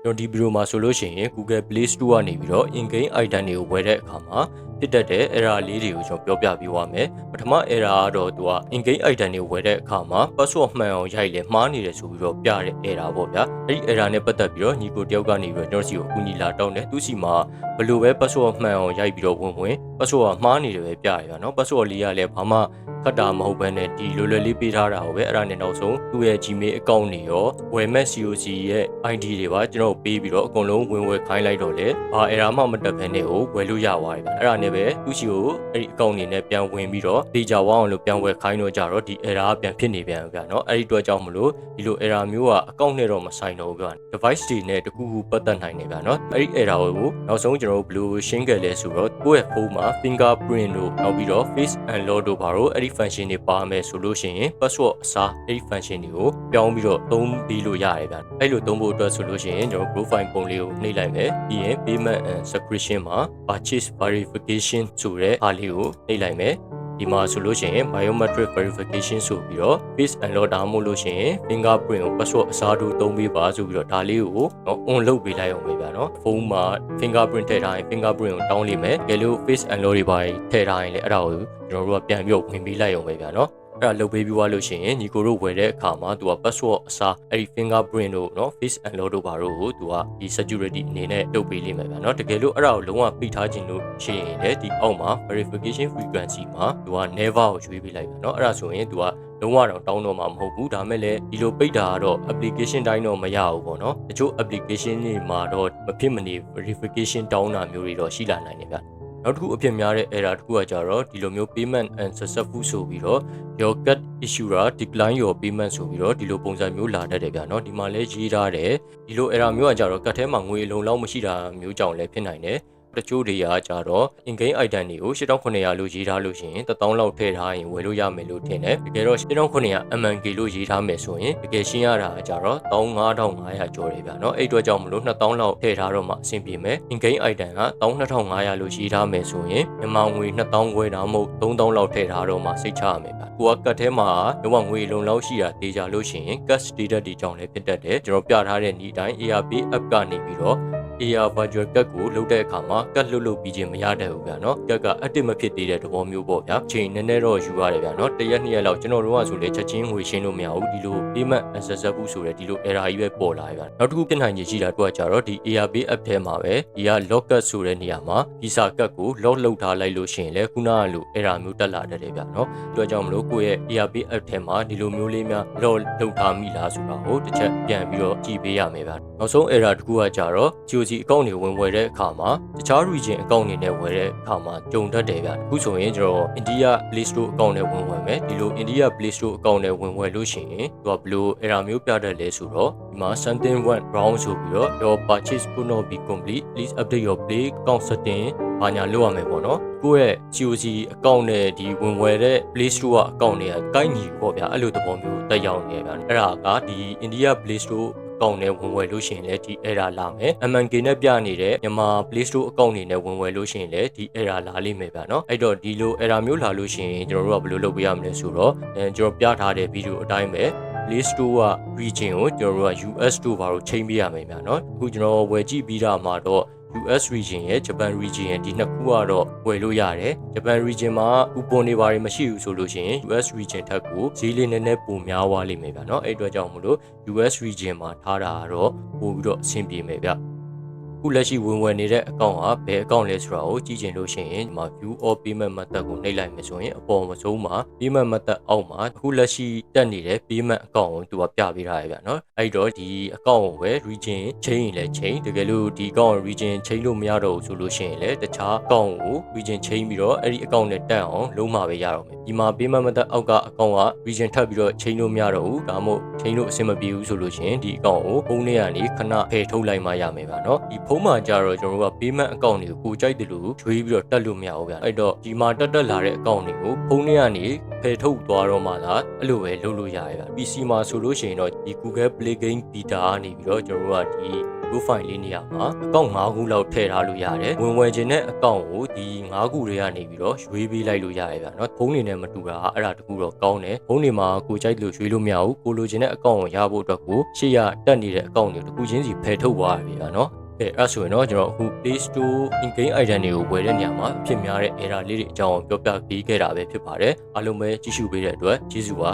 ကျွန်တော်ဒီဗီဒီယိုမှာဆိုလို့ရှိရင် Google Play Store ကနေပြီးတော့ in-game item တွေကိုဝယ်တဲ့အခါမှာဖြစ်တတ်တဲ့ error လေးတွေကိုကျွန်တော်ပြောပြပေးပါမယ်ပထမ error ကတော့သူက in-game item တွေဝယ်တဲ့အခါမှာ password မှန်အောင်ရိုက်လဲမှားနေတယ်ဆိုပြီးတော့ပြတဲ့ error ပေါ့ဗျာအဲ့ဒီ error နဲ့ပတ်သက်ပြီးတော့ညီကိုတယောက်ကနေပြီးတော့ကျွန်တော်စီကိုအကူအညီလာတောင်းတယ်သူစီမှာဘယ်လိုပဲ password မှန်အောင်ရိုက်ပြီးတော့ဝင် password ကမှားနေတယ်ပဲပြရပါနော် password လေးကလည်းဘာမှခတ်တာမဟုတ်ဘဲနဲ့ဒီလွယ်လွယ်လေးပေးထားတာကိုပဲအဲ့ဒါနဲ့နောက်ဆုံးသူ့ရဲ့ Gmail account တွေရောဝယ်မဲ့ COC ရဲ့ ID တွေပါကျွန်တော်ပေးပြီးတော့အကုန်လုံးဝင်ဝယ်ခိုင်းလိုက်တော့လေဘာ error မှမတက်ဘဲနဲ့ကိုဝယ်လို့ရပါတယ်ဗျအဲ့ဒါနဲ့ပဲသူ့စီကိုအဲ့ဒီ account တွေနဲ့ပြန်ဝင်ပြီးတော့ data ဝအောင်လို့ပြန်ဝယ်ခိုင်းတော့ကြတော့ဒီ error ကပြန်ဖြစ်နေပြန်ဗျနော်အဲ့ဒီအတွက်ကြောင့်မလို့ဒီလို error မျိုးက account နဲ့တော့မဆိုင်တော့ဘူးဗျ device တွေနဲ့တခုခုပတ်သက်နိုင်နေဗျနော်အဲ့ဒီ error ကိုနောက်ဆုံးကျွန်တော်တို့ဘယ်လိုရှင်းခဲ့လဲဆိုတော့ကိုယ့်ရဲ့ဖုန်းမှာ fingerprint တို့နောက်ပြီးတော့ face unlock တို့ဘာလို့အဲ့ဒီ function တွေပါမယ်ဆိုလို့ရှိရင် password အစားအဲ့ဒီ function တွေကိုပြောင်းပြီးတော့သုံးပြီးလို့ရတယ်ဗျအဲ့လိုသုံးဖို့အတွက်ဆိုလို့ရှိရင်ကျွန်တော် profile ပုံလေးကိုနှိပ်လိုက်မယ်ပြီးရင် payment and subscription မှာ purchase verification ဆိုတဲ့အားလေးကိုနှိပ်လိုက်မယ်ဒီမှာဆိုလို့ရှိရင် biometric verification ဆိုပြီးတော့ face unlock ဒါမှမဟုတ်လို့ရှိရင် fingerprint ကို password အစားထိုးသုံးပေးပါဆိုပြီးတော့ဒါလေးကို on လုပ်ပေးလိုက်အောင်ပဲဗျာနော်ဖုန်းမှာ fingerprint ထည့်ထားရင် fingerprint ကိုတောင်းလိမ့်မယ်ကြလို့ face unlock တွေပါထည့်ထားရင်လည်းအဲ့ဒါကိုကျွန်တော်တို့ကပြန်ပြီးဝင်ပေးလိုက်အောင်ပဲဗျာနော်အဲ့ဒါလုပ်ပေးပြီးသွားလို့ရှိရင်ညီကိုတို့ဝယ်တဲ့အခါမှာသူက password အစားအဲ့ဒီ fingerprint တို့เนาะ face unlock တို့ဘာတို့ကိုသူကဒီ security အနေနဲ့လုပ်ပေးလိမ့်မယ်ဗျာเนาะတကယ်လို့အဲ့ဒါကိုလုံးဝပိတ်ထားခြင်းလို့ရှိရင်လည်းဒီအောက်မှာ verification frequency မှာသူက never ကိုရွေးပေးလိုက်ဗျာเนาะအဲ့ဒါဆိုရင်သူကလုံးဝတော့တောင်းတော့မှာမဟုတ်ဘူးဒါမဲ့လည်းဒီလိုပိတ်တာကတော့ application တိုင်းတော့မရဘူးပေါ့နော်တချို့ application တွေမှာတော့မဖြစ်မနေ verification တောင်းတာမျိုးတွေတော့ရှိလာနိုင်တယ်ဗျနောက်တစ်ခုအဖြစ်များတဲ့ error တစ်ခုကကြတော့ဒီလိုမျိုး payment unsuccessful ဆိုပြီးတော့ your card issuer decline your payment ဆိုပြီးတော့ဒီလိုပုံစံမျိုးလာတတ်တယ်ဗျာနော်ဒီမှာလည်းရေးထားတယ်ဒီလို error မျိုးကကြတော့ card ထဲမှာငွေအလုံးလောက်မရှိတာမျိုးကြောင့်လည်းဖြစ်နိုင်တယ်တချို့တွေကကြတော့ in-game item တွေကို8900လို့ရေးထားလို့ရှိရင်1000လောက်ထည့်ထားရင်ဝယ်လို့ရမယ်လို့ထင်တယ်တကယ်တော့8900 MNK လို့ရေးထားမယ်ဆိုရင်တကယ်ရှင်းရတာကြတော့15500ကျော်တယ်ဗျာเนาะအဲ့အတွက်ကြောင့်မလို့2000လောက်ထည့်ထားတော့မှအဆင်ပြေမယ် in-game item က12500လို့ရေးထားမယ်ဆိုရင်မြန်မာငွေ2000ခွဲတောင်မဟုတ်3000လောက်ထည့်ထားတော့မှစိတ်ချရမယ်ဗျာကိုကကတ်ထဲမှာတော့ငွေလုံလောက်ရှိတာတေးကြလို့ရှိရင် cash status တွေကြောင့်လည်းဖြစ်တတ်တယ်ကျွန်တော်ပြထားတဲ့ဤတိုင်း ARP app ကနေပြီးတော့AR virtual card ကိုလုတ်တဲ့အခါမှာ card လုတ်ပြီးခြင်းမရတတ်ဘူးဗျာနော် card က active မဖြစ်သေးတဲ့သဘောမျိုးပေါ့ဗျာချိန်နည်းနည်းတော့ယူရတယ်ဗျာနော်တရက်နှစ်ရက်လောက်ကျွန်တော်တို့ကဆိုလေချက်ချင်းငွေရှင်းလို့မရဘူးဒီလို payment unsuccessful ဆိုတဲ့ဒီလို error ကြီးပဲပေါ်လာဗျာနောက်တစ်ခုဖြစ်နိုင်ခြေရှိတာတော့ကြတော့ဒီ ARP app ထဲမှာပဲဒီက lock card ဆိုတဲ့နေရာမှာ visa card ကို lock လုပ်ထားလိုက်လို့ရှိရင်လေခုနကလို error မျိုးတက်လာတတ်တယ်ဗျာနော်အတွက်ကြောင့်မလို့ကိုယ့်ရဲ့ ARP app ထဲမှာဒီလိုမျိုးလေးများ lock လုပ်ထားမိလားဆိုတာကိုတစ်ချက်ပြန်ပြီးတော့ကြည့်ပေးရမယ်ဗျာနောက်ဆုံး error တစ်ခုကကြတော့ COC accountဝင်ဝယ်တဲ့အခါမှာတခြား region account တွေနဲ့ဝယ်တဲ့အခါမှာကြုံတတ်တယ်ဗျအခုဆိုရင်ကျွန်တော် India Play Store account နဲ့ဝင်ဝယ်မယ်ဒီလို India Play Store account နဲ့ဝင်ဝယ်လို့ရှိရင်သူကဘယ်လို error မျိုးပြတတ်လဲဆိုတော့ဒီမှာ something went wrong ဆိုပြီးတော့ your purchase could not be complete please update your Play account setting ဘာညာလုပ်ရမယ်ပေါ့နော်ကိုယ့်ရဲ့ COC account နဲ့ဒီဝင်ဝယ်တဲ့ Play Store account တွေကကိုက်ညီပေါ့ဗျာအဲ့လိုသဘောမျိုးတက်ရောက်နေဗျာအဲ့ဒါကဒီ India Play Store account နဲ့ဝင်ဝယ်လို့ရှိရင်လည်းဒီ error လာမယ် MNK နဲ့ပြနေတဲ့မြန်မာ Play Store account တွေနဲ့ဝင်ဝယ်လို့ရှိရင်လည်းဒီ error လာလိမ့်မယ်ဗျာเนาะအဲ့တော့ဒီလို error မျိုးလာလို့ရှိရင်ကျွန်တော်တို့ကဘယ်လိုလုပ်ပေးရမလဲဆိုတော့ကျွန်တော်ပြထားတဲ့ဗီဒီယိုအတိုင်းပဲ Play Store က region ကိုကျွန်တော်တို့က US တို့ဘာလို့ချိန်ပေးရမယ်ဗျာเนาะအခုကျွန်တော်ဝယ်ကြည့်ပြီးတာမှာတော့US region ရဲ့ Japan region ရဲ့ဒီနှစ်ခုကတော့ဝယ်လို့ရတယ် Japan region မှာ coupon တွေဘာတွေမရှိဘူးဆိုလို့ရှိရင် US region ထက်ကိုဈေးလေးနည်းနည်းပိုများသွားလိမ့်မယ်ဗျာเนาะအဲ့အတွက်ကြောင့်မလို့ US region မှာထားတာကတော့ပို့ပြီးတော့အဆင်ပြေမယ်ဗျခုလက်ရှိဝင်ဝယ်နေတဲ့အကောင့်ကဘယ်အကောင့်လဲဆိုတာကိုကြည့်ချင်လို့ရှိရင်ဒီမှာ view all payment method ကိုနှိပ်လိုက်မယ်ဆိုရင်အပေါ်မှာဆုံးမှာ payment method အောက်မှာခုလက်ရှိတက်နေတဲ့ payment အကောင့်ကိုသူကပြပေးထားရဗျာနော်အဲ့တော့ဒီအကောင့်ကိုပဲ region change ရင်လည်း change တကယ်လို့ဒီအကောင့် region change လို့မရတော့ဘူးဆိုလို့ရှိရင်လည်းတခြားအကောင့်ကို region change ပြီးတော့အဲ့ဒီအကောင့်နဲ့တက်အောင်လုံးမှာပဲရတော့မယ်ဒီမှာ payment method အောက်ကအကောင့်က region ထပ်ပြီးတော့ change လို့မရတော့ဘူးဒါမှမဟုတ် change လို့အဆင်မပြေဘူးဆိုလို့ရှိရင်ဒီအကောင့်ကိုဖုန်းထဲကနေခဏဖယ်ထုတ်လိုက်မှရမယ်ဗျာနော်ဒီဖ ဖုန်းမှာကြတော့ကျွန်တော်တို့က payment account တွေကိုကိုကြိုက်တယ်လို့ရွေးပြီးတော့တက်လို့မရဘူးဗျအဲ့တော့ဒီမှာတက်လာတဲ့ account တွေကိုဖုန်းထဲကနေဖယ်ထုတ်သွားတော့မှသာအဲ့လိုပဲလုပ်လို့ရတယ်ဗျ PC မှာဆိုလို့ရှိရင်တော့ဒီ Google Play Game Beta ကနေပြီးတော့ကျွန်တော်တို့ကဒီ profile လေးနေရာမှာ account 5ခုလောက်ထည့်ထားလို့ရတယ်ဝင်ဝယ်ခြင်းတဲ့ account ကိုဒီ5ခုတွေကနေပြီးတော့ရွေးပေးလိုက်လို့ရတယ်ဗျเนาะဖုန်းတွေနဲ့မတူတာအဲ့ဒါတခုတော့ကောင်းတယ်ဖုန်းတွေမှာကိုကြိုက်လို့ရွေးလို့မရဘူးကိုလိုချင်တဲ့ account ကိုရဖို့အတွက်ကိုရှေ့ရတက်နေတဲ့ account တွေတခုချင်းစီဖယ်ထုတ်သွားရပြီဗျာเนาะအဲ့ဆိုရင်တော့ကျွန်တော်အခု Play Store in-game item တွေကိုဝယ်တဲ့နေရာမှာအဖြစ်များတဲ့ error လေးတွေအကြောင်းပြောပြပေးခဲ့တာပဲဖြစ်ပါတယ်အားလုံးပဲကြည့်ရှုပေးတဲ့အတွက်ကျေးဇူးပါ